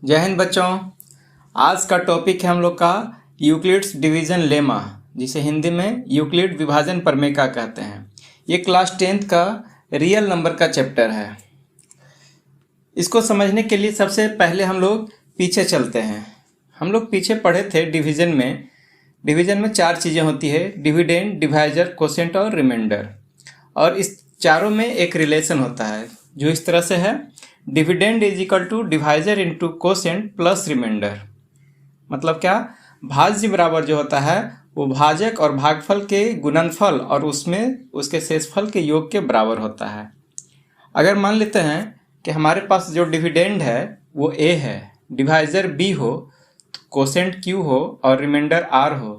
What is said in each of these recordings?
जय हिंद बच्चों। आज का टॉपिक है हम लोग का यूक्लिड्स डिवीजन लेमा, जिसे हिंदी में यूक्लिड विभाजन प्रमेय कहते हैं। ये क्लास 10th का रियल नंबर का चैप्टर है। इसको समझने के लिए सबसे पहले हम लोग पीछे चलते हैं। हम लोग पीछे पढ़े थे डिवीजन में 4 चीज़ें होती है: डिविडेंड, डिवाइजर, कोसेंट और रिमाइंडर। और इस चारों में एक रिलेशन होता है जो इस तरह से है: dividend is equal to divisor into quotient plus remainder. मतलब क्या? भाज्य बराबर जो होता है वो भाजक और भागफल के गुणनफल और उसमें उसके शेषफल के योग के बराबर होता है। अगर मान लेते हैं कि हमारे पास जो डिविडेंड है वो a है, डिवाइजर b हो, कोसेंट q हो और रिमाइंडर r हो,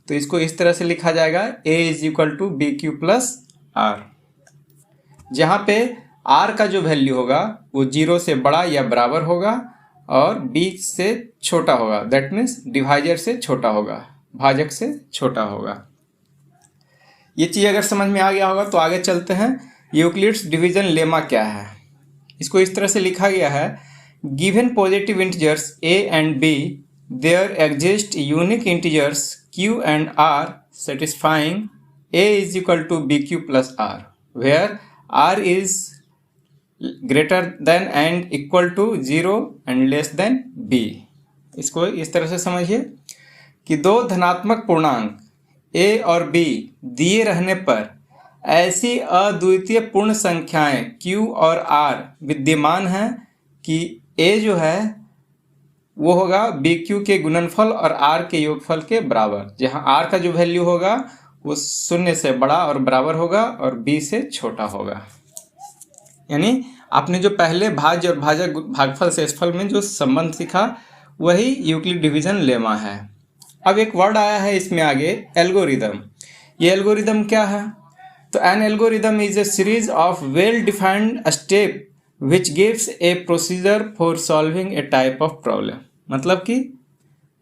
तो इसको इस तरह से लिखा जाएगा: a is equal to b q plus r, जहाँ पे r का जो वैल्यू होगा वो 0 से बड़ा या बराबर होगा और b से छोटा होगा। दैट मीन्स डिवाइजर से छोटा होगा, भाजक से छोटा होगा। ये चीज़ अगर समझ में आ गया होगा तो आगे चलते हैं। यूक्लिड्स डिवीजन लेमा क्या है? इसको इस तरह से लिखा गया है: given positive integers a and b, there exist unique integers q and r satisfying a is equal to b q plus r, where r is greater than and equal to 0 and less than b। इसको इस तरह से समझिए कि दो धनात्मक पूर्णांक a और b दिए रहने पर ऐसी अद्वितीय पूर्ण संख्याएं q और r विद्यमान हैं कि a जो है वो होगा bq के गुणनफल और r के योगफल के बराबर, जहां r का जो वैल्यू होगा वो 0 से बड़ा और बराबर होगा और b से छोटा होगा। यानी आपने जो पहले भाज्य और भाजक भागफल शेषफल में जो संबंध सीखा वही यूक्लिड डिवीजन लेमा है। अब एक वर्ड आया है इसमें आगे, एल्गोरिदम। ये एल्गोरिदम क्या है? तो N algorithm is a series of well defined step which gives A procedure for solving A type of problem. मतलब कि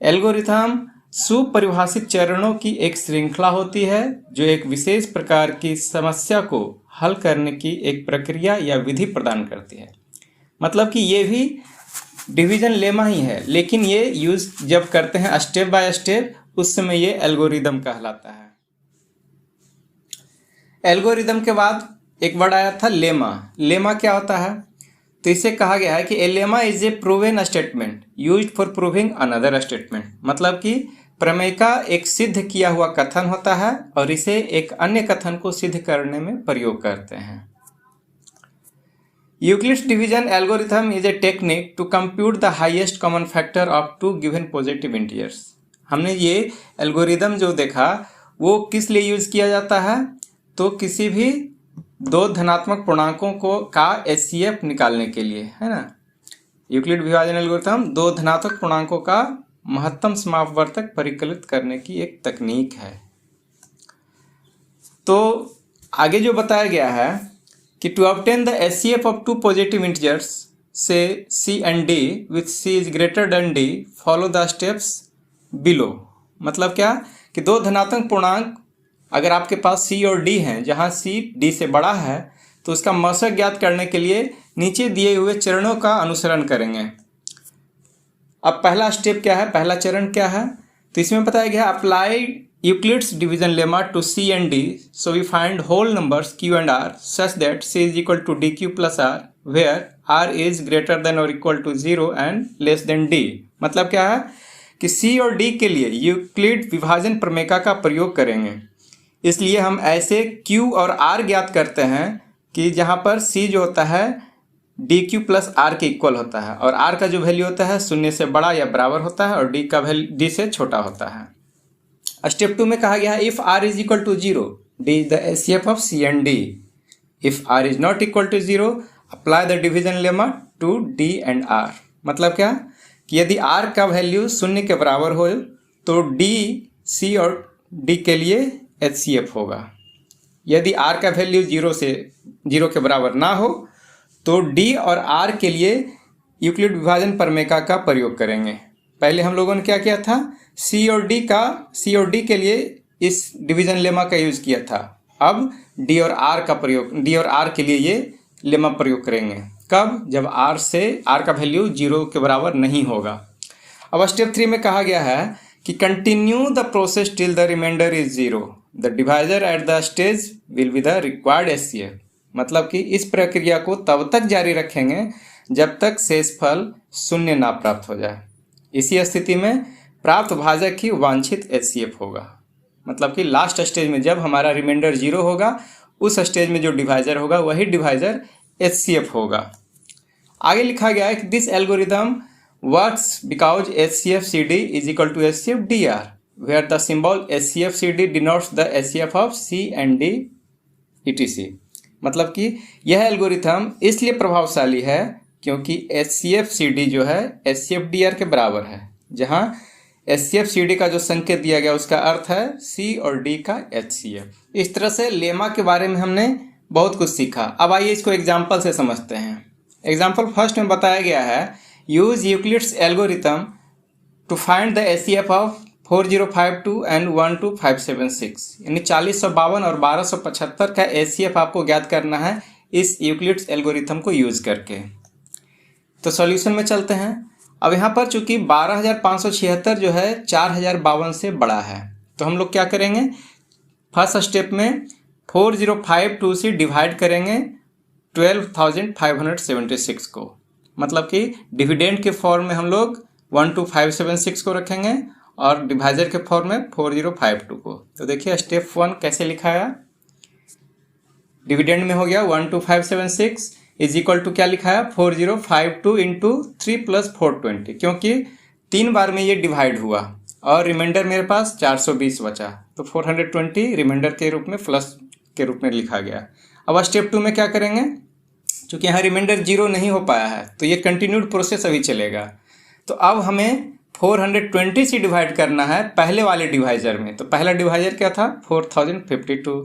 एल्गोरिथम सुपरिभाषित चरणों की एक श्रृंखला होती है जो एक विशेष प्रकार की समस्या को हल करने की एक प्रक्रिया या विधि प्रदान करती है। मतलब कि ये भी डिवीजन लेमा ही है, लेकिन ये यूज जब करते हैं स्टेप बाय स्टेप, उस समय ये एल्गोरिदम कहलाता है। एल्गोरिदम के बाद एक वर्ड आया था लेमा। लेमा क्या होता है? तो इसे कहा गया है कि a lemma is a proven statement used for proving another statement. मतलब कि प्रमेय का एक सिद्ध किया हुआ कथन होता है और इसे एक अन्य कथन को सिद्ध करने में प्रयोग करते हैं। Euclid's division algorithm is a technique to compute the highest common factor of two given positive integers. हमने ये एल्गोरिथम जो देखा वो किस लिए यूज किया जाता है? तो किसी भी दो धनात्मक पूर्णांकों को का HCF निकालने के लिए, है ना। यूक्लिड विभाजन एल्गोरिथम दो धनात्मक पूर्णांकों का महत्तम समापवर्तक परिकलित करने की एक तकनीक है। तो आगे जो बताया गया है कि to obtain the HCF of two positive integers say C and D with C is greater than D, follow the steps below. मतलब क्या कि दो धनात्मक पूर्णांक अगर आपके पास C और D हैं, जहां C D से बड़ा है, तो उसका मशक ज्ञात करने के लिए नीचे दिए हुए चरणों का अनुसरण करेंगे। अब पहला स्टेप क्या है, पहला चरण क्या है? तो इसमें बताया गया apply Euclid's division lemma to C and D, so we find whole numbers Q and R such that C is equal to DQ plus R, where R is greater than और equal to 0 and less than D। मतलब क्या है कि C और D के लिए Euclid विभाजन प्रमेय का प्रयोग करेंगे। इसलिए हम ऐसे Q और R ज्ञात करते हैं कि जहाँ पर C जो होता है DQ प्लस R के इक्वल होता है और R का जो वैल्यू होता है 0 से बड़ा या बराबर होता है और D का वैल्यू D से छोटा होता है। स्टेप 2 में कहा गया है if R is equal to 0, D is the HCF of C and D। If R is not equal to 0, apply the division lemma to D and R। मतलब क्या कि यदि R का वैल्यू 0 के बराबर हो तो D, C और D के लिए HCF होगा। यदि R का वैल्यू 0 के बराबर ना हो तो D और R के लिए यूक्लिड विभाजन प्रमेय का प्रयोग करेंगे। पहले हम लोगों ने क्या किया था? C और D के लिए इस डिवीजन लेमा का यूज किया था। अब D और R के लिए ये लेमा प्रयोग करेंगे। कब? जब r का वैल्यू 0 के बराबर नहीं होगा। अब स्टेप 3 में कहा गया है कि continue the process till the remainder is 0, the divisor at the stage will be the required HCF. मतलब कि इस प्रक्रिया को तब तक जारी रखेंगे जब तक शेषफल 0 ना प्राप्त हो जाए। इसी स्थिति में प्राप्त भाजक ही वांछित एचसीएफ होगा। मतलब कि लास्ट स्टेज में जब हमारा रिमाइंडर 0 होगा, उस स्टेज में जो डिवाइजर होगा वही डिवाइजर एचसीएफ होगा। आगे लिखा गया है कि this algorithm works because HCF CD is equal to HCF DR, where the symbol HCF CD denotes the HCF of C and D etc। मतलब कि यह एल्गोरिथम इसलिए प्रभावशाली है क्योंकि एचसीएफ CD जो है एचसीएफ DR के बराबर है, जहां एचसीएफ CD का जो संकेत दिया गया उसका अर्थ है C और D का एचसीएफ। इस तरह से लेमा के बारे में हमने बहुत कुछ सीखा। अब आइए इसको एग्जाम्पल से समझते हैं। एग्जाम्पल फर्स्ट में बताया गया है use Euclid's algorithm to find the HCF of 4052 and 12576, यानी 4052 और 1275 का एचसीएफ आपको ज्ञात करना है इस यूक्लिड्स एल्गोरिथम को यूज करके। तो सॉल्यूशन में चलते हैं। अब यहाँ पर चूंकि 12576 जो है 4052 से बड़ा है, तो हम लोग क्या करेंगे, फर्स्ट स्टेप में 4052 से डिवाइड करेंगे 12576 को। मतलब कि डिविडेंड के फॉर्म में हम लोग 12576 को रखेंगे और डिवाइजर के फॉर्म में 4052 को। तो देखिए स्टेप 1 कैसे लिखा है। डिविडेंड में हो गया 12576 इज इक्वल टू क्या लिखा है 4052 इंटू 3 + 420, क्योंकि 3 बार में ये डिवाइड हुआ और रिमाइंडर मेरे पास 420 बचा, तो 420 रिमाइंडर के रूप में प्लस के रूप में लिखा गया। अब स्टेप 2 में क्या करेंगे, क्योंकि यहाँ रिमाइंडर 0 नहीं हो पाया है तो ये कंटिन्यूड प्रोसेस अभी चलेगा। तो अब हमें 420 से डिवाइड करना है पहले वाले डिवाइजर में। तो पहला डिवाइजर क्या था 4052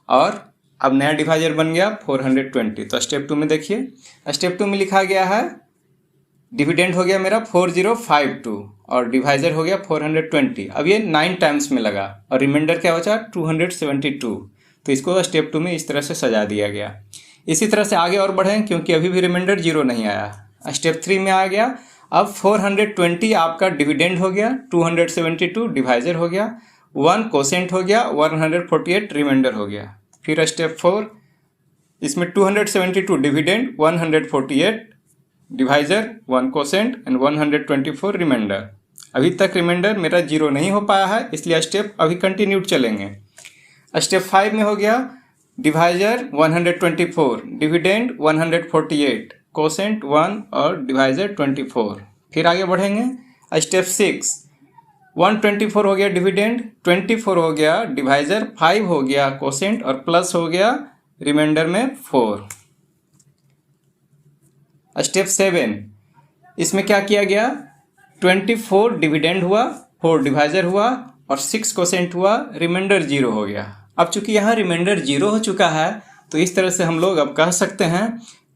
और अब नया डिवाइजर बन गया 420। तो स्टेप 2 में देखिए, स्टेप 2 में लिखा गया है डिविडेंड हो गया मेरा 4052 और डिवाइजर हो गया 420। अब ये 9 टाइम्स में लगा और रिमाइंडर क्या बचा 272। तो इसको स्टेप 2 में इस तरह से सजा दिया गया। इसी तरह से आगे और बढ़ें क्योंकि अभी भी रिमाइंडर 0 नहीं आया। स्टेप 3 में आ गया। अब 420 आपका डिविडेंड हो गया, 272 डिवाइजर हो गया, 1 कोसेंट हो गया, 148 रिमाइंडर हो गया। फिर स्टेप 4, इसमें 272 dividend, 148 divisor, 1 quotient and 124 remainder. अभी तक रिमाइंडर मेरा 0 नहीं हो पाया है, इसलिए स्टेप अभी कंटिन्यूड चलेंगे। स्टेप 5 में हो गया डिवाइजर 124, डिविडेंड 148, कोसेंट 1 और डिवाइजर 24। फिर आगे बढ़ेंगे। स्टेप 6, 124 हो गया डिविडेंड, 24 हो गया डिवाइजर, 5 हो गया कोसेंट और प्लस हो गया रिमाइंडर में 4। स्टेप 7, इसमें क्या किया गया 24 डिविडेंड हुआ, 4 डिवाइजर हुआ और 6 कोसेंट हुआ, रिमाइंडर 0 हो गया। अब चूंकि यहाँ रिमाइंडर 0 हो चुका है तो इस तरह से हम लोग अब कह सकते हैं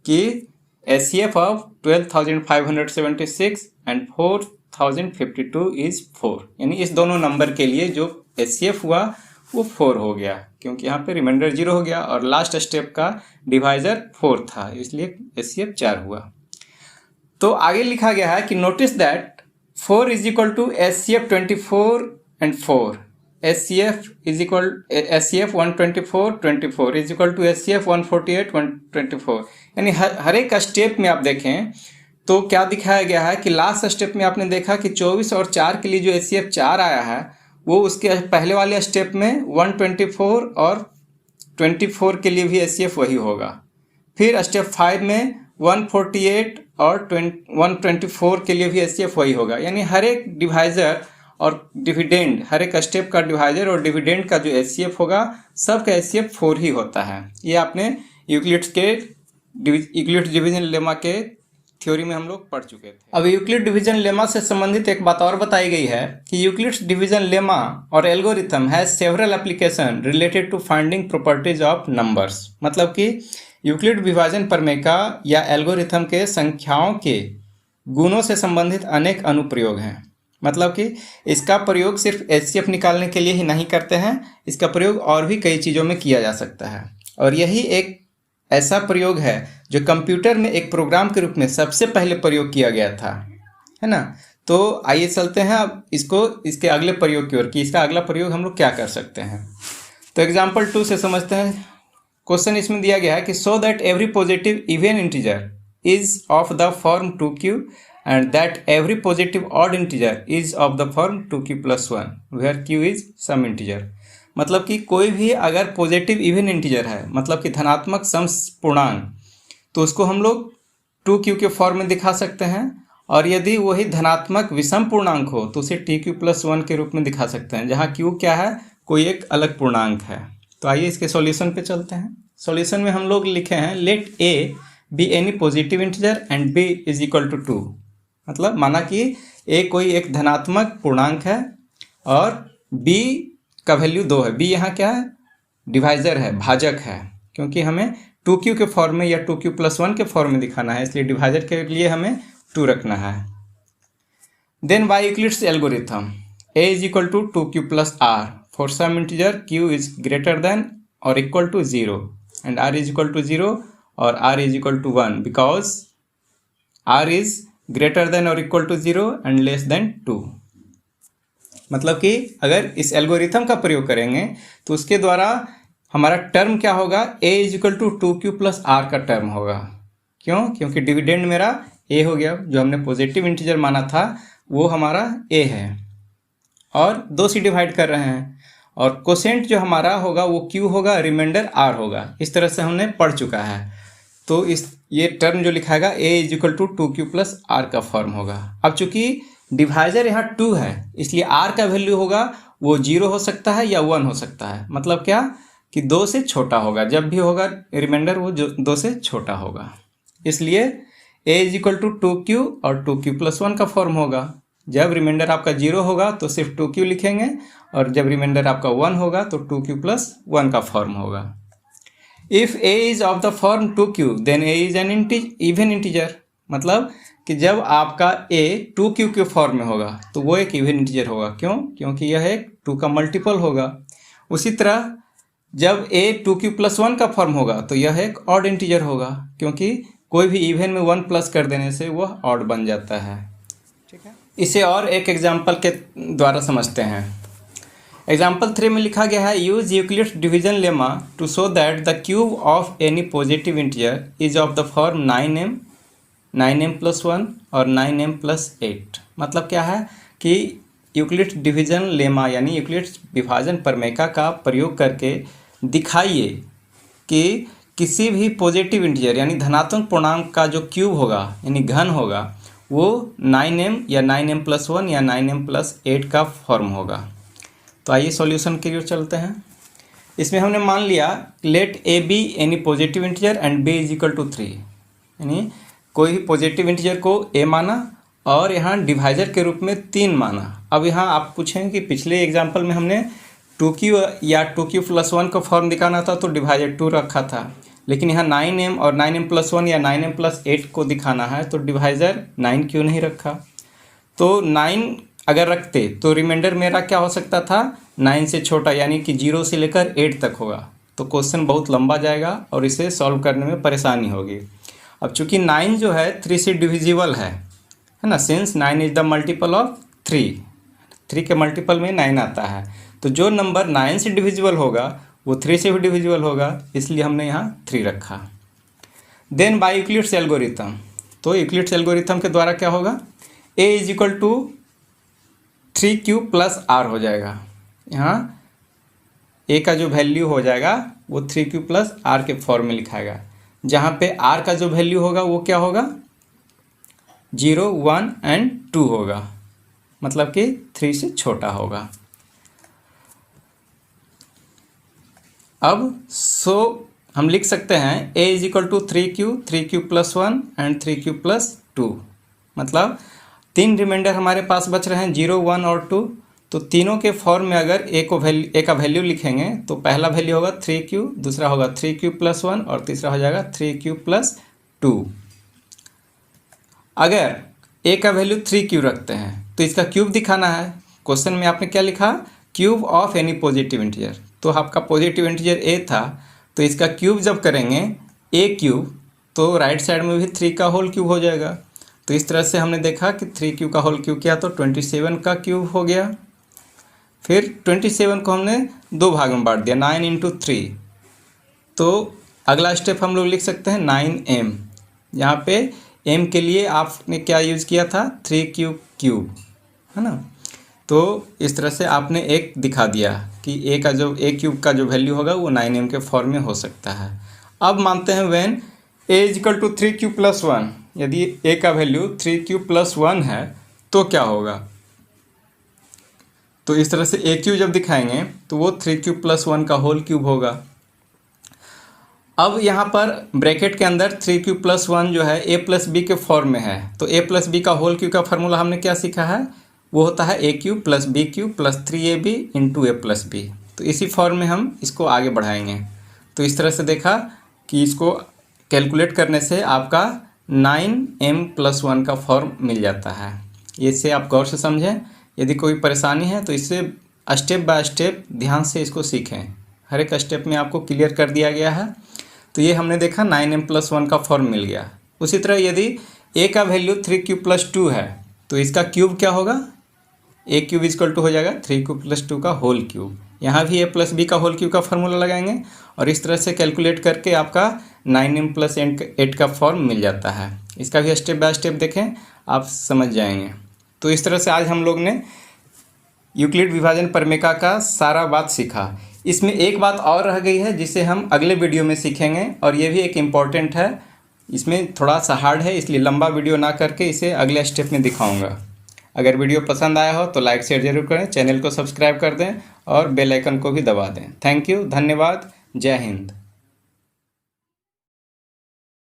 कि एचसीएफ ऑफ 12576 एंड 4052 इज 4, यानी इस दोनों नंबर के लिए जो एचसीएफ हुआ वो 4 हो गया, क्योंकि यहाँ पे रिमाइंडर 0 हो गया और लास्ट स्टेप का डिवाइजर 4 था, इसलिए एचसीएफ 4 हुआ। तो आगे लिखा गया है कि notice that 4 is equal to HCF 24 and 4, HCF 124 24 is equal to HCF 148 124। यानी हर एक स्टेप में आप देखें तो क्या दिखाया गया है कि लास्ट स्टेप में आपने देखा कि 24 और 4 के लिए जो एचसीएफ 4 आया है वो उसके पहले वाले स्टेप में 124 और 24 के लिए भी एचसीएफ वही होगा। फिर स्टेप 5 में 148 और 124 के लिए भी एचसीएफ वही होगा। यानी हर एक डिवाइजर और डिविडेंड, हर एक स्टेप का डिवाइजर और डिविडेंड का जो एचसीएफ होगा सबका एचसीएफ 4 ही होता है। ये आपने यूक्लिड्स डिवीजन लेमा के थ्योरी में हम लोग पढ़ चुके थे। अब यूक्लिड डिवीजन लेमा से संबंधित एक बात और बताई गई है कि यूक्लिड्स डिवीजन लेमा और algorithm has several application related to finding properties of numbers. मतलब कि यूक्लिड विभाजन प्रमेय या एल्गोरिथम के संख्याओं के गुणों से संबंधित अनेक अनुप्रयोग हैं। मतलब कि इसका प्रयोग सिर्फ एचसीएफ निकालने के लिए ही नहीं करते हैं, इसका प्रयोग और भी कई चीज़ों में किया जा सकता है। और यही एक ऐसा प्रयोग है जो कंप्यूटर में एक प्रोग्राम के रूप में सबसे पहले प्रयोग किया गया था, है ना। तो आइए चलते हैं अब इसके अगले प्रयोग की ओर कि इसका अगला प्रयोग हम लोग क्या कर सकते हैं। तो एग्जाम्पल 2 से समझते हैं। क्वेश्चन इसमें दिया गया है कि so that every positive even integer is of the form 2q and that every positive odd integer is of the form 2q plus 1 where q is some integer। मतलब कि कोई भी अगर पॉजिटिव इवन इंटीजर है, मतलब कि धनात्मक सम पूर्णांक, तो उसको हम लोग 2q के फॉर्म में दिखा सकते हैं, और यदि वही धनात्मक विषम पूर्णांक हो तो उसे tq plus 1 के रूप में दिखा सकते हैं, जहाँ q क्या है, कोई एक अलग पूर्णांक है। तो आइए इसके सॉल्यूशन पे चलते हैं। सॉल्यूशन में हम लोग लिखे हैं let a be any positive integer and b is equal to 2। मतलब माना कि a कोई एक धनात्मक पूर्णांक है और b का वैल्यू 2 है। b यहाँ क्या है, डिवाइजर है, भाजक है, क्योंकि हमें 2q के फॉर्म में या 2q plus 1 के फॉर्म में दिखाना है, इसलिए डिवाइजर के लिए हमें 2 रखना है। Then by Euclid's algorithm a is equal to 2q plus r for some integer q is greater than और equal to 0 and r is equal to 0 और r is equal to 1 because r is greater than और equal to 0 and less than 2। मतलब कि अगर इस algorithm का प्रयोग करेंगे तो उसके द्वारा हमारा टर्म क्या होगा, a is equal to 2q plus r का टर्म होगा। क्यों? क्योंकि डिविडेंड मेरा a हो गया, जो हमने पॉजिटिव इंटीजर माना था वो हमारा a है, और 2 से डिवाइड कर रहे हैं, और कोसेंट जो हमारा होगा वो q होगा, रिमाइंडर r होगा। इस तरह से हमने पढ़ चुका है। तो ये टर्म जो लिखाएगा a is equal to 2q plus r का फॉर्म होगा। अब चूंकि डिवाइजर यहाँ 2 है, इसलिए r का वैल्यू होगा वो 0 हो सकता है या 1 हो सकता है। मतलब क्या कि 2 से छोटा होगा, जब भी होगा रिमाइंडर वो 2 से छोटा होगा। इसलिए a is equal to 2q और 2q plus 1 का फॉर्म होगा। जब रिमाइंडर आपका 0 होगा तो सिर्फ 2q लिखेंगे, और जब रिमाइंडर आपका 1 होगा तो 2q plus 1 का फॉर्म होगा। If a is of the form 2q then a is an even integer. मतलब कि जब आपका a 2q के फॉर्म में होगा तो वो एक इवन इंटीजर होगा। क्यों? क्योंकि यह एक 2 का मल्टीपल होगा। उसी तरह जब a 2q plus 1 का फॉर्म होगा तो यह एक ऑड इंटीजर होगा, क्योंकि कोई भी इवन में 1 प्लस कर देने से वह ऑड बन जाता है। ठीक है, इसे और एक एग्जाम्पल के द्वारा समझते हैं। एग्जाम्पल 3 में लिखा गया है use Euclid's division lemma to show that the cube of any positive integer is of the form 9m plus 1 और 9m plus 8। मतलब क्या है कि यूक्लिड्स डिवीजन लेमा यानी यूक्लिड्स विभाजन प्रमेय का प्रयोग करके दिखाइए कि किसी भी पॉजिटिव इंटीजर यानी धनात्मक पूर्णांक का जो क्यूब होगा यानी घन होगा वो 9m या 9m plus 1 या 9m plus 8 का फॉर्म होगा। तो आइए सॉल्यूशन के लिए चलते हैं। इसमें हमने मान लिया let a be any positive integer and b is equal to 3, यानी कोई भी पॉजिटिव इंटीजर को a माना और यहाँ डिवाइजर के रूप में 3 माना। अब यहाँ आप पूछेंगे कि पिछले एग्जाम्पल में हमने 2q या 2q plus 1 का फॉर्म दिखाना था तो डिवाइजर 2 रखा था, लेकिन यहाँ 9m और 9m plus 1 या 9m plus 8 को दिखाना है तो डिवाइजर 9 क्यों नहीं रखा। तो 9 अगर रखते तो रिमाइंडर मेरा क्या हो सकता था, 9 से छोटा, यानी कि 0 से लेकर 8 तक होगा। तो क्वेश्चन बहुत लंबा जाएगा और इसे सॉल्व करने में परेशानी होगी। अब चूंकि 9 जो है 3 से डिविजिबल है ना, since 9 is the multiple of 3 के मल्टीपल में 9 आता है, तो जो नंबर 9 से डिविजिबल होगा वो 3 से भी डिविजिबल होगा, इसलिए हमने यहाँ 3 रखा। देन बाय यूक्लिड्स एल्गोरिथम, तो यूक्लिड्स एल्गोरिथम के द्वारा क्या होगा, a is equal to 3q plus r हो जाएगा। यहाँ a का जो वैल्यू हो जाएगा वो 3q plus r के फॉर्म में लिखाएगा, जहाँ पे r का जो वैल्यू होगा वो क्या होगा, 0, 1 एंड 2 होगा, मतलब कि 3 से छोटा होगा। अब हम लिख सकते हैं a is equal to 3q plus 1 and 3q plus 2। मतलब 3 रिमाइंडर हमारे पास बच रहे हैं 0, 1 और 2। तो तीनों के फॉर्म में अगर a का वैल्यू लिखेंगे तो पहला वैल्यू होगा 3q, दूसरा होगा 3q plus 1 और तीसरा हो जाएगा 3q plus 2। अगर a का वैल्यू 3q रखते हैं तो इसका क्यूब दिखाना है। क्वेश्चन में आपने क्या लिखा, cube of any positive integer. तो आपका पॉजिटिव इंटीजर a था तो इसका क्यूब जब करेंगे ए क्यूब, तो राइट साइड में भी 3 का होल क्यूब हो जाएगा। तो इस तरह से हमने देखा कि 3 क्यूब का होल क्यूब किया तो 27 का क्यूब हो गया। फिर 27 को हमने 2 भाग में बांट दिया, 9 इंटू 3। तो अगला स्टेप हम लोग लिख सकते हैं 9m। यहाँ पे m के लिए आपने क्या यूज़ किया था, 3 क्यूब, है ना। तो इस तरह से आपने एक दिखा दिया कि ए क्यूब का जो वैल्यू होगा वो 9m के फॉर्म में हो सकता है। अब मानते हैं when a equal to 3 cube plus 1, यदि a का वैल्यू 3 क्यूब प्लस 1 है तो क्या होगा। तो इस तरह से ए क्यूब जब दिखाएंगे तो वो 3 क्यूब प्लस 1 का होल क्यूब होगा। अब यहाँ पर ब्रैकेट के अंदर 3 क्यूब प्लस 1 जो है ए प्लस बी के फॉर्म में है, तो ए प्लस बी का होल क्यूब का फार्मूला हमने क्या सीखा है, वो होता है a cube plus b cube plus 3ab into a plus b. तो इसी फॉर्म में हम इसको आगे बढ़ाएंगे। तो इस तरह से देखा कि इसको कैलकुलेट करने से आपका 9m प्लस 1 का फॉर्म मिल जाता है। इससे आप गौर से समझें, यदि कोई परेशानी है तो इससे स्टेप बाय स्टेप ध्यान से इसको सीखें। हर एक स्टेप में आपको क्लियर कर दिया गया है। तो ये हमने देखा 9m प्लस 1 का फॉर्म मिल गया। उसी तरह यदि a का वैल्यू 3 क्यूब प्लस 2 है तो इसका क्यूब क्या होगा, ए क्यूब इजक्वल टू हो जाएगा 3 क्यूब प्लस 2 का होल क्यूब। यहाँ भी ए प्लस बी का होल क्यूब का फार्मूला लगाएंगे और इस तरह से कैलकुलेट करके आपका 9m प्लस 8 का फॉर्म मिल जाता है। इसका भी स्टेप बाय स्टेप देखें, आप समझ जाएंगे। तो इस तरह से आज हम लोग ने यूक्लिड विभाजन प्रमेय का सारा बात सीखा। इसमें एक बात और रह गई है जिसे हम अगले वीडियो में सीखेंगे, और ये भी एक इम्पॉर्टेंट है। इसमें थोड़ा सा हार्ड है, इसलिए लंबा वीडियो ना करके इसे अगले स्टेप में दिखाऊंगा। अगर वीडियो पसंद आया हो तो लाइक शेयर जरूर करें, चैनल को सब्सक्राइब कर दें और बेल आइकन को भी दबा दें। थैंक यू, धन्यवाद, जय हिंद।